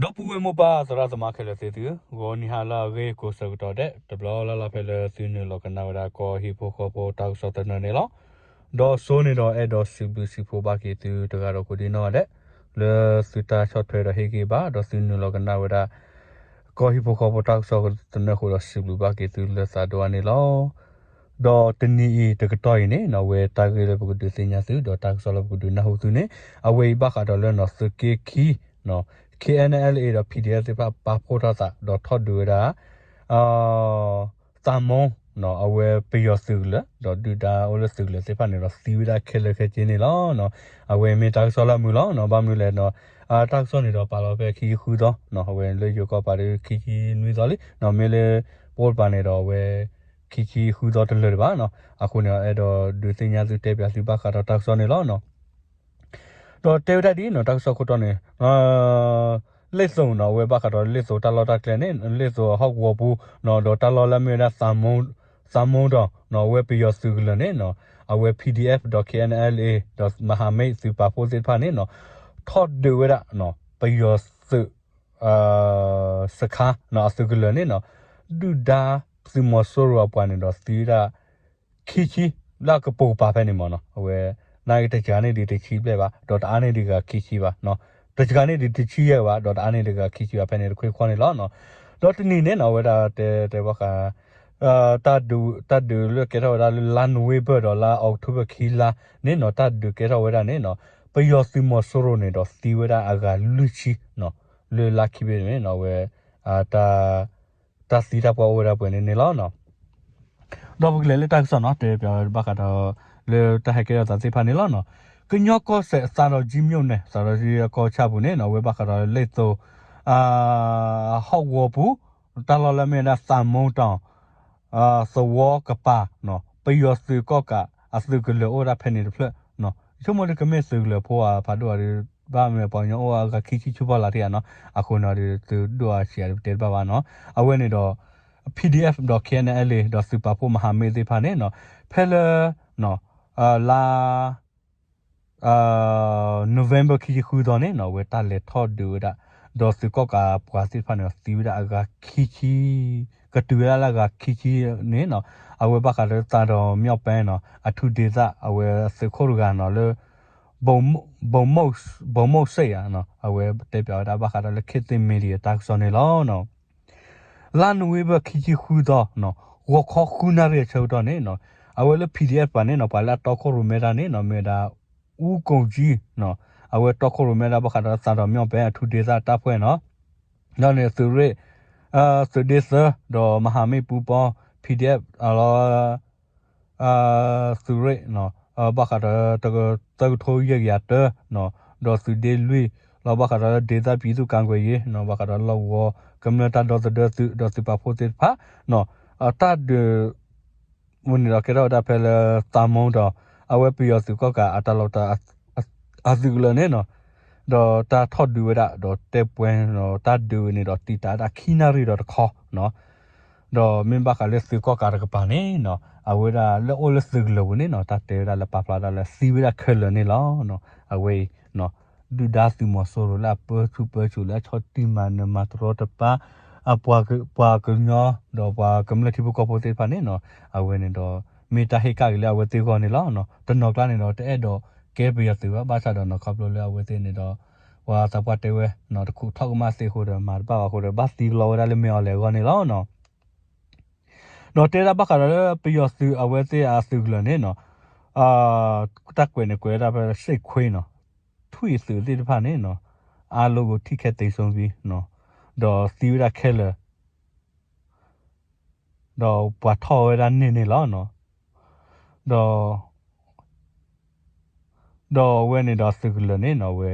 ดอกบัวโมบ้าสระสมาเคลเสียก็นิฮาลาเรโกสกตอเดตบลอลาลาเพลซินโลกันนาวดาก็ฮิโปโคโปตากสตนเนลดอโซนิดอเอดอซิบุซิโฟบากิตูตการกุดินอเดเลสิตาช็อตเพลเฮกิบาดอซินโลกันนาวดาก็ฮิโปโคโปตากสตนเนคุดซิบุบากิตูเลซาโดอานิลดอตนีตกตอยเนนอเวตาเกเลปกุดุสิญาสุดอตากสลปกุดุนาหุตุเนอเวบาคาดอเลนอสเกคีนอ KNLA တော့ PDF ပါဖို့တာတော့ထော်ဒူရာတမုံနော်အဝဲပျော်စုလတော့ဒူတာအိုလစုလစေဖာနေတော့စီဝီတာခဲလခဲချင်းနေလောနော်အဝဲမေတောက်ဆောလာမူလောနော်ဘာမူလဲနော်တောက်ဆောနေတော့ပါတော့ပဲခီခူတော့နော်အဝဲလေယောကပါရခီနွေတော်လေနော်မေလေပေါ်ပါနေတော့ဝဲခီခူတော့တလွတ်ပါနော်အခုနေအဲ့တော့ဒူစညာစုတဲပြစုပါခါတော့တောက်ဆောနေလောနော်တော့တေဝဒဒီနော်တောက်ဆောခုတော့နေလက်စုံတော့ဝဲပါကတော့လက်စုံတလော်တာကလည်းနေလက်စုံဟောက်ဝဘူးနော်တော့တလော်လည်းမြေတာစမုံတော့နော်ဝဲပြရစုကလည်းနေနော်အဝဲ PDF.knla. Mahamay super positive ဖာနေနော်ထော့ဒူဝဲတာနော်ပြရစုစခါနော်စုကလည်းနေနော်ဒူဒါစမဆိုရပွားနေတော့စီရာခီလာကပူပါဖဲနေမနော်ဝဲနိုင်တကြနေဒီတချီပြပါတော့အားနေဒီကခီပါနော်တချကနေဒီတချီရပါတော့အားနေဒီကခီပါဖဲနေခွေခွန်နေလောနော်တော့တနီနေနော်ဝဲတာတဲဘခတတ်ဒူလကေတော့လန်ဝေဘတော့လာအောက်တိုဘာခီလာနေနော်တတ်ဒူကေတော့ဝဲတာနေနော်ပယောစီမဆိုရိုနေတော့စီဝဲတာအကလူချီနော်လေလာခိပဲနေနော်ဝဲတာစီတာပေါ်ဝဲတာပွင့်နေလောနော်တော့ဘကလေတက်ဆောနော်တဲပြဘကတော့လေတဟကေတော့စေဖာနေလောနော်ကညော့ကောဆက်စာတော့ဂျီမြုံနဲ့စာတော့ကြီးကောချဘူးနဲ့နော်ဝဲဘကတော့လက်သောဟောက်ဝဘူးတလော်လည်းမဲ့စာမုံတောင်စဝကပါနော်ပယောစုကောကအစုကလေဩရာဖဲနေတယ်ဖလက်နော်ချုံမလကမဲစုလေဖိုးဖာတော့ဘာမဲပေါညောကခီချီချူပါလာတဲ့နော်အခုနော်ဒီတို့အရှယ်တဲပါပါနော်အဝဲနေတော့ PDF.knla. super ဖို့မဟာမေးသေးဖာနေနော်ဖဲလနော်လာNovember ခီခူတော့နေနော်ဝဲတာလေထော်ဒူဒါဒေါ်စကောကပွားစီဖာနေစီဝဒါအကခီချီကတူရလာကခီချီနေနော်အဝဲဘခါတော့မြောက်ပန်းနော်အထူဒေသအဝဲစခိုရကနော်လေဘုံမုတ်ဆေးရနော်အဝဲတေပြောတာဘခါတော့လေခေတ်မီဒီယာတက်ဆောနေလောနော်လာနဝေဘခီချီခူတော့နော်ဝခခုနာရချောတော့နေနော်အဝဲလေ PDF ပါနေနော်ပါလာတော့ခရမေတာနေနော်မေတာဦးကုန်ကြီးနော်အဝဲတော့ခရမေတာဘခါတော့စာတော့မြောက်ပန်းအထူဒေသတပ်ဖွဲ့နော်နော်နေသူရဲစဒေဆာတော့မဟာမေပူပေါ် PDF သူရဲနော်ဘခါတော့ထိုးရရတဲ့နော်တော့သူဒေလွီလောဘခါတော့ဒေတာပြည်သူကန်ကွယ်ရနော်ဘခါတော့လောဝကမ္နတာတော့စပါဖို့တဲ့ဖာနော်တတ်မွန်ရကေတော့ဒါဖဲတာမုံတော့အဝဲပြရစုကကအတလောက်တာအစုလနဲ့နော်တော့တာထော့ဒူရတော့တဲပွန်းတော့တတ်ဒူနေတော့တီတာဒါခီနာရီတော့ခေါ်နော်တော့မင်းဘကလည်းစုကကရကပါနေနော်အဝဲဒါလောအိုလစုလို့နေနော်တတ်တဲလာပပလာလာစီဝရခဲလနေလောနော်အဝဲနော်ဒူဒါစီမဆိုရလာပချူလာချောတီမန်မတ်ရောတပါအပွားကညောတော့ပွားကမ္လတိဘကပိုတေပါနေနော်အဝဲနေတော့မေတာဟေကကလည်းအဝဲတေကောနေလောနော်တနော်ကလာနေတော့တဲ့တော့ကဲပြရသူဘာသာတော့နော်ခပ်လို့လည်းအဝဲတေနေတော့ဝါသပတ်တေဝဲနော်တခုထောက်မစေခိုးတယ်မှာပါခိုးတယ်ဘာစီလောရလည်းမြော်လေကောနေလောနော်တော့တဲတာဘခါလည်းပြရသူအဝဲတေအစုကလည်းနေနော်တက်ကွယ်နေကွယ်တာပဲစိတ်ခွေးနော်ထွေစုတိတဖာနေနော်အားလုံးကိုထိခက်သိဆုံးပြီးနော်တော့စီရခဲလတော့ဘွားထော်ရနေလောနော်တော့ဝဲနေတော့စုကလည်းနေနော်ဝဲ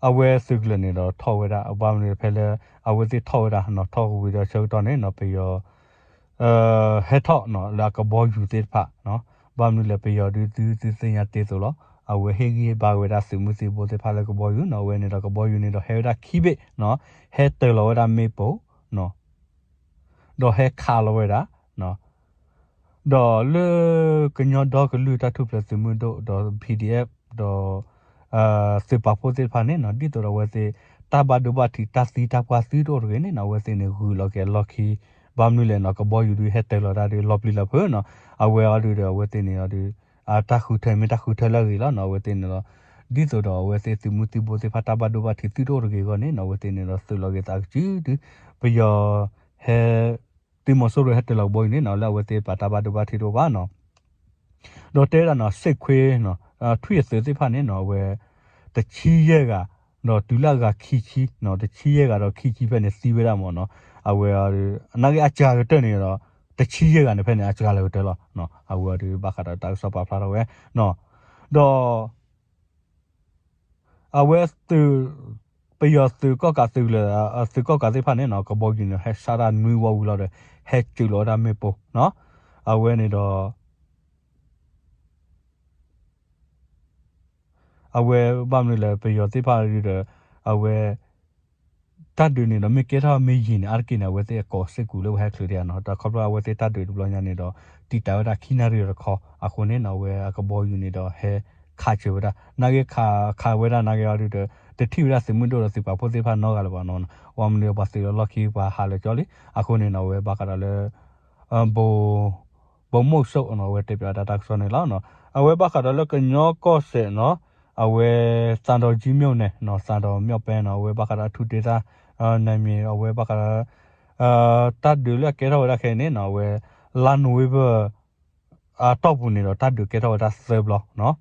အဝဲစုကလည်းနေတော့ထော်ဝဲတာအပမနေဖဲလဲအဝဲစီထော်ရတာနော်ထော်ဝီတော့ချုပ်တော့နေနော်ပြီးရောဟက်ထော့နော်လာကဘောယူသေးဖာနော်ဘာမလဲပြီးရောဒီစင်ရတေးဆိုလောအဝဲဟေကြီးဘာဝဲတာစုမှုစီပိုသေးဖာလဲကဘောယူနော်ဝဲနေတော့ကဘောယူနေတော့ဟဲတာခိဘေနော်ဟဲတဲလောတာမေပိုနော်တော့ဟဲခါလောဝဲတာနော်တော့လေကညောတော့ကလူတာထုပလစမှုတော့ PDF တော့ se pa po te pa ne no di to ro we se ta ba do ba ti ta si ta pa si do re ne no we se ne hu lo ke lo ki ba mu le no ko bo yu du he te lo da de lo pli lo pho no a we a du de we te ne a du a ta khu the me ta khu the lo ri lo no we te ne lo di to do we se ti mu ti bo se pa ta ba do ba ti ti do re ko ne no we te ne lo su lo ke ta chi du pe yo he ti mo so ro he te lo bo ne no la we te pa ta ba do ba ti do ba no do te ra no se khwe no thu ye se ti pha ne no we တချီးရဲကတော့ဒူလာကခီချီနော်တချီးရဲကတော့ခီချီပဲနဲ့စီးဝဲတာမော်နော်အဝဲအနာကအကြာတက်နေတော့တချီးရဲကလည်းဖက်နေအကြာလည်းတက်လို့နော်အဝဲဒီဘာခတာတောက်ဆော့ပါဖလာတော့ဝဲနော်တော့အဝဲသူပျော်သူကောကသူလေသူကောကသိဖာနေနော်ကဘောကြီးနော်ဟဲရှာရာနွေဝဝူလာတဲ့ဟဲကျူလော်ဒါမေပိုနော်အဝဲနေတော့အဝဲဘာမလဲပျော်သိဖာရတဲ့အဝဲတတ်တွေနေတော့မကဲထားမေးရင်အာကိနာဝဲတဲ့ကောစကူလို့ဟဲခလူရနော်တခေါပလာဝဲတဲ့တတ်တွေဘလညာနေတော့တီတာဝတာခိနာရီရခေါအခုနေနော်ဝဲအကဘောယူနေတော့ဟဲခါချဝတာနာကေခါဝဲတာနာကေရတဲ့တတိဝရစမွန်းတော့စပါဖို့သေးဖာနော်ကလည်းပါနော်ဝမ်နေပါစီလော်ခီပါဟာလေကြောလီအခုနေနော်ဝဲဘာကလည်းဘောမို့ဆော့နော်ဝဲတက်ပြတာတက်ဆောနေလားနော်အဝဲဘာကလည်းကညောကောဆေနော်အဝဲစန်တော်ကြီးမြုံနဲ့နော်စန်တော်မြောက်ပဲနော်ဝဲဘာကလည်းထူတေတာနိုင်မြေအဝဲဘာကတတ်ဒူလကဲတော့ရခဲနေနော်ဝဲလန်ဝေဘတော့ဘူးနေတော့တတ်ဒူကဲတော့ဒါဆဘလနော်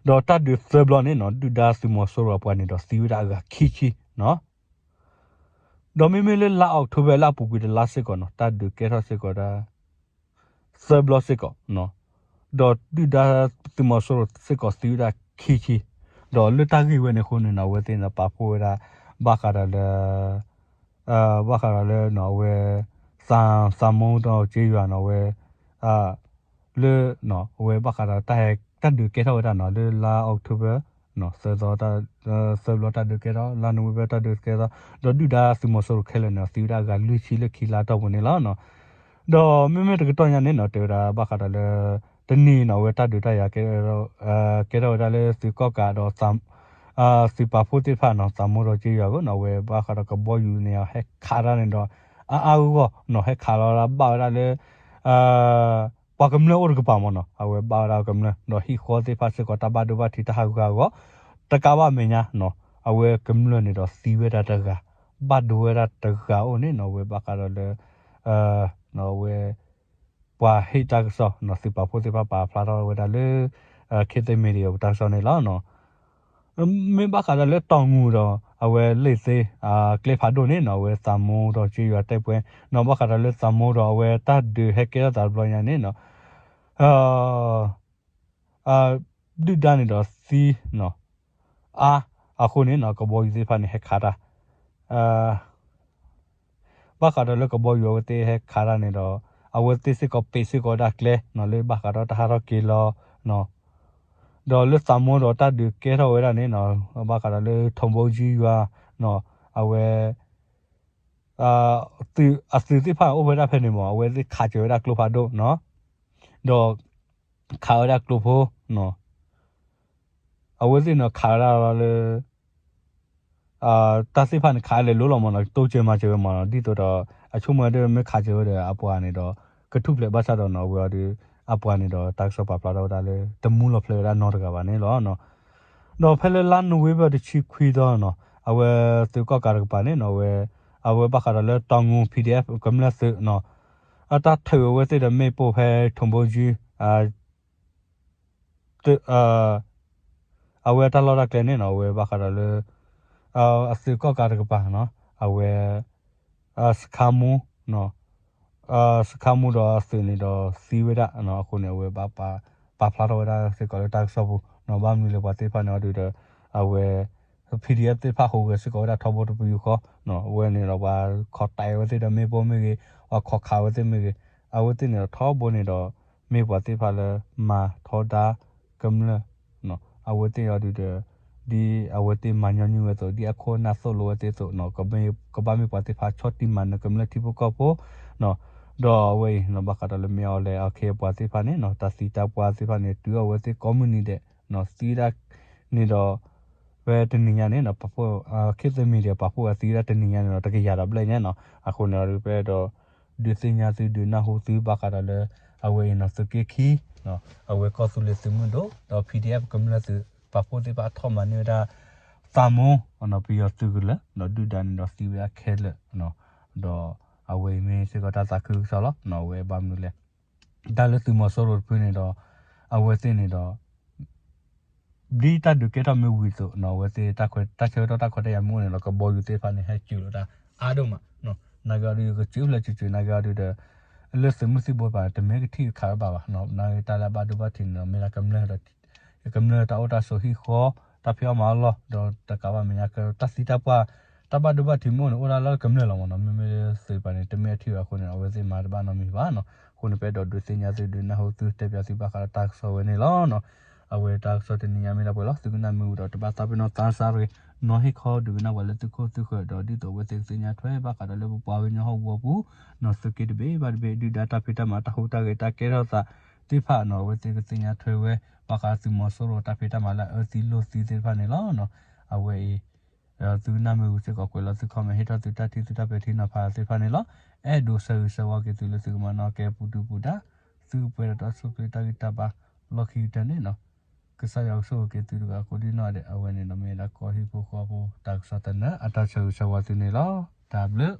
တော့တတ်ဒူဆဘလနေနော်ဒူဒါစီမဆိုရပွားနေတော့စီဝဒါကခီချီနော်တော့မေမေလလာအောက်ထိုဘဲလာပူကူတလာစစ်ကောနော်တတ်ဒူကဲတော့စစ်ကောဒါဆဘလစစ်ကောနော်တော့ဒူဒါစီမဆိုရစစ်ကောစီဝဒါခီချီတော့လွတ်တကြီးဝဲနေခုနေနော်ဝဲတင်ပါဖိုးဒါဘာကရလဲဘာခါလဲနော်ဝဲစံမုံတော့ကြေးရွာနော်ဝဲလေနော်ဝဲဘာခါတဲ့တက်ဒူကေတော့တာနော်လေလာအောက်တိုဘာနော်စေတော့တာစေဘလတာဒူကေတော့လာနိုဝဲတာဒူကေတော့ဒူဒါစမဆိုခဲလဲနော်စီဒါကလူချီလခီလာတော့ဝင်လာနော်တော့မဲတကတော့ညာနေနော်တေတာဘာခါလဲတနီနော်ဝဲတာဒူတာရကေတော့ကေတော့ဒါလေစီကော့ကတော့စံစီပါဖို့တိဖာနော်တမိုးတော့ကြည့်ရကောနော်ဝဲဘာခါတော့ကဘောယူနေဟက်ခါရနေတော့အာကောနော်ဟက်ခါလာဘာရလေပါကမလို့ကပါမနော်အဝဲဘာရာကမနော်ဟီခေါ်တိဖာစကောတဘာဒဘာတီတဟာကောတကဘာမညာနော်အဝဲကမလို့နေတော့စီဝဲတာတကဘာဒဝဲတာတကအိုနေနော်ဝဲဘာခါတော့လေနော်ဝဲပွာဟိတာကောနော်စီပါဖို့တိဖာပါဖလာတော့ဝဲတာလေခေတ္တမီဒီယိုတာဆောနေလားနော်မင်းဘာခါလည်းတောင်းငူတော့အဝဲလိတ်သေးကလစ်ဖာဒိုနေနော်ဝဲသမိုးတော့ကြွရတဲ့ပွဲနော်ဘာခါလည်းသမိုးတော့ဝဲတတ်ဒဟက်ကဲတာဘလညာနေနော်အာဒူဒန်တော့စီနော်အခုနေနော်ကဘောယူသေးဖာနေဟက်ခါတာဘာခါလည်းကဘောယူဝတဲ့ဟက်ခါရနေတော့အဝဲသေးစကပေစကဒါကလေနော်လေဘာခါတော့တဟာတော့ကီလောနော်တော့လွတ်စမောတော့တတ်ဒီကဲတော့ဝဲတာနေနော်ဘာကလည်းထုံဘုံကြီးရွာနော်အဝဲသူအစတိဖာအိုဝဲတာဖဲနေမောအဝဲခါကြရတာကလိုဖာဒိုနော်တော့ခါရတာကလိုဖိုနော်အဝဲစနော်ခါရလေတသိဖာနေခါလေလို့လောမနော်တိုးချေမချေမနော်ဒီတော့အချုံမတဲ့မခါကြရတဲ့အပွားနေတော့ကထုပလေဘာသာတော့နော်ဝဲဒီအပွားနေတော့တက်ဆော့ပါပလာတော့ဒါလေတမူလဖလေရာနော်တကပါနေလောနော်တော့ဖဲလေလန်နဝေဘတချီခွီတော့နော်အဝဲသူကကာရပါနေနော်ဝဲအဝဲဘခါရလေတောင်းငူ PDF ကမ္လစနော်အတထေဝဲတဲ့မေပိုဖဲထုံဘကြီးအဝဲတလောရကဲနေနော်ဝဲဘခါရလေအစကကာရပါနော်အဝဲစခါမူနော်စခါမူတော့စနေတော့စီဝဲတာနော်အခုနေဝဲပါဖလာတော့ဒါစကောတက်ဆော့ဘူးနော်ဘာမီလေပါတေဖာနော်ဒီတော့အဝဲ PDF တေဖာဟိုဝဲစကောဒါထောဘောတပူခေါနော်ဝဲနေတော့ပါခေါ်တိုင်ဝဲတဲ့မေပေါ်မေကြီးခေါ်ခါဝဲတဲ့မေကြီးအဝဲတဲ့နေတော့ထောဘောနေတော့မေပါတေဖာလဲမာထောဒါကမ္လနော်အဝဲတဲ့ရဒီအဝဲတဲ့မညာညူဝဲတော့ဒီအခုနာဆိုလိုတဲ့ဆိုနော်ကဘာမေပါတေဖာချော့တိမန်ကမ္လတိပကောပိုနော်တော့ဝေးနော်ဘာကတလည်းမြော်လေအခေပွားစီဖာနေနော်တစီတာပွားစီဖာနေတူဝဲစီကွန်မြူနီတဲ့နော်စီရာ你到为这年呢，包括开始没的，包括是在这年呢，这个亚拉不来呢，可能就被到对生活是对那好是把卡了，为那是给起，为告诉了什么都，到 PDF 咁了是，包括这把他们那的萨摩，那比较这个了，那对单那是为开了，到为没这个大家去说了，那为把么了，但是么说了不呢到，为这呢到。đi ta được cái đó mới vui rồi nó với thế ta chơi đó ta có thể mua này nó có bao nhiêu tiền phải hay chịu đó à đâu mà nó naga đi cái chịu là chịu naga đi đó lỡ sớm mới bố bà thì mấy cái thi khá bảo nó naga ta là ba đứa ba thì nó mới là cầm lên rồi cầm lên ta ta số hi khó ta phải mà lo đó ta cả ba mình cái ta xí ta qua ta ba đứa ba thì mua nó là cầm lên là nó mới xử bà này thì mấy thi vào con này với thế mà ba nó mới vào nó con phải đó đôi sinh nhật rồi đôi nào hậu tu tập gì ba cái ta số này lo nó awe ta so te ni amela bola tu na mu do ba ta no ta sa re no hi kho du na wala tu ko do di to we te nya thwe ba ka le bu pa we nya ho bo bu no su ke de be ba be di data pita ma ta ho ta ge ta ke ro ta ti pha no we te nya thwe we ba ka su mo so ro ta pita ma la ti lo si te pha ne lo no awe tu na mu se ko ko la tu kho me he ta tu ta ti tu ta be thi na pha te pha ne lo e do sa wa ke tu le su ma no ke pu tu pu da su pe ta su pe ta ta ba lo khi ta ne no cái sao giáo sư cái từ đó có đi nói để ở bên này nó mới là có hi bộ khoa bộ đặc sắc tên á, à ta sử sau đó từ này đó, tạm lứa.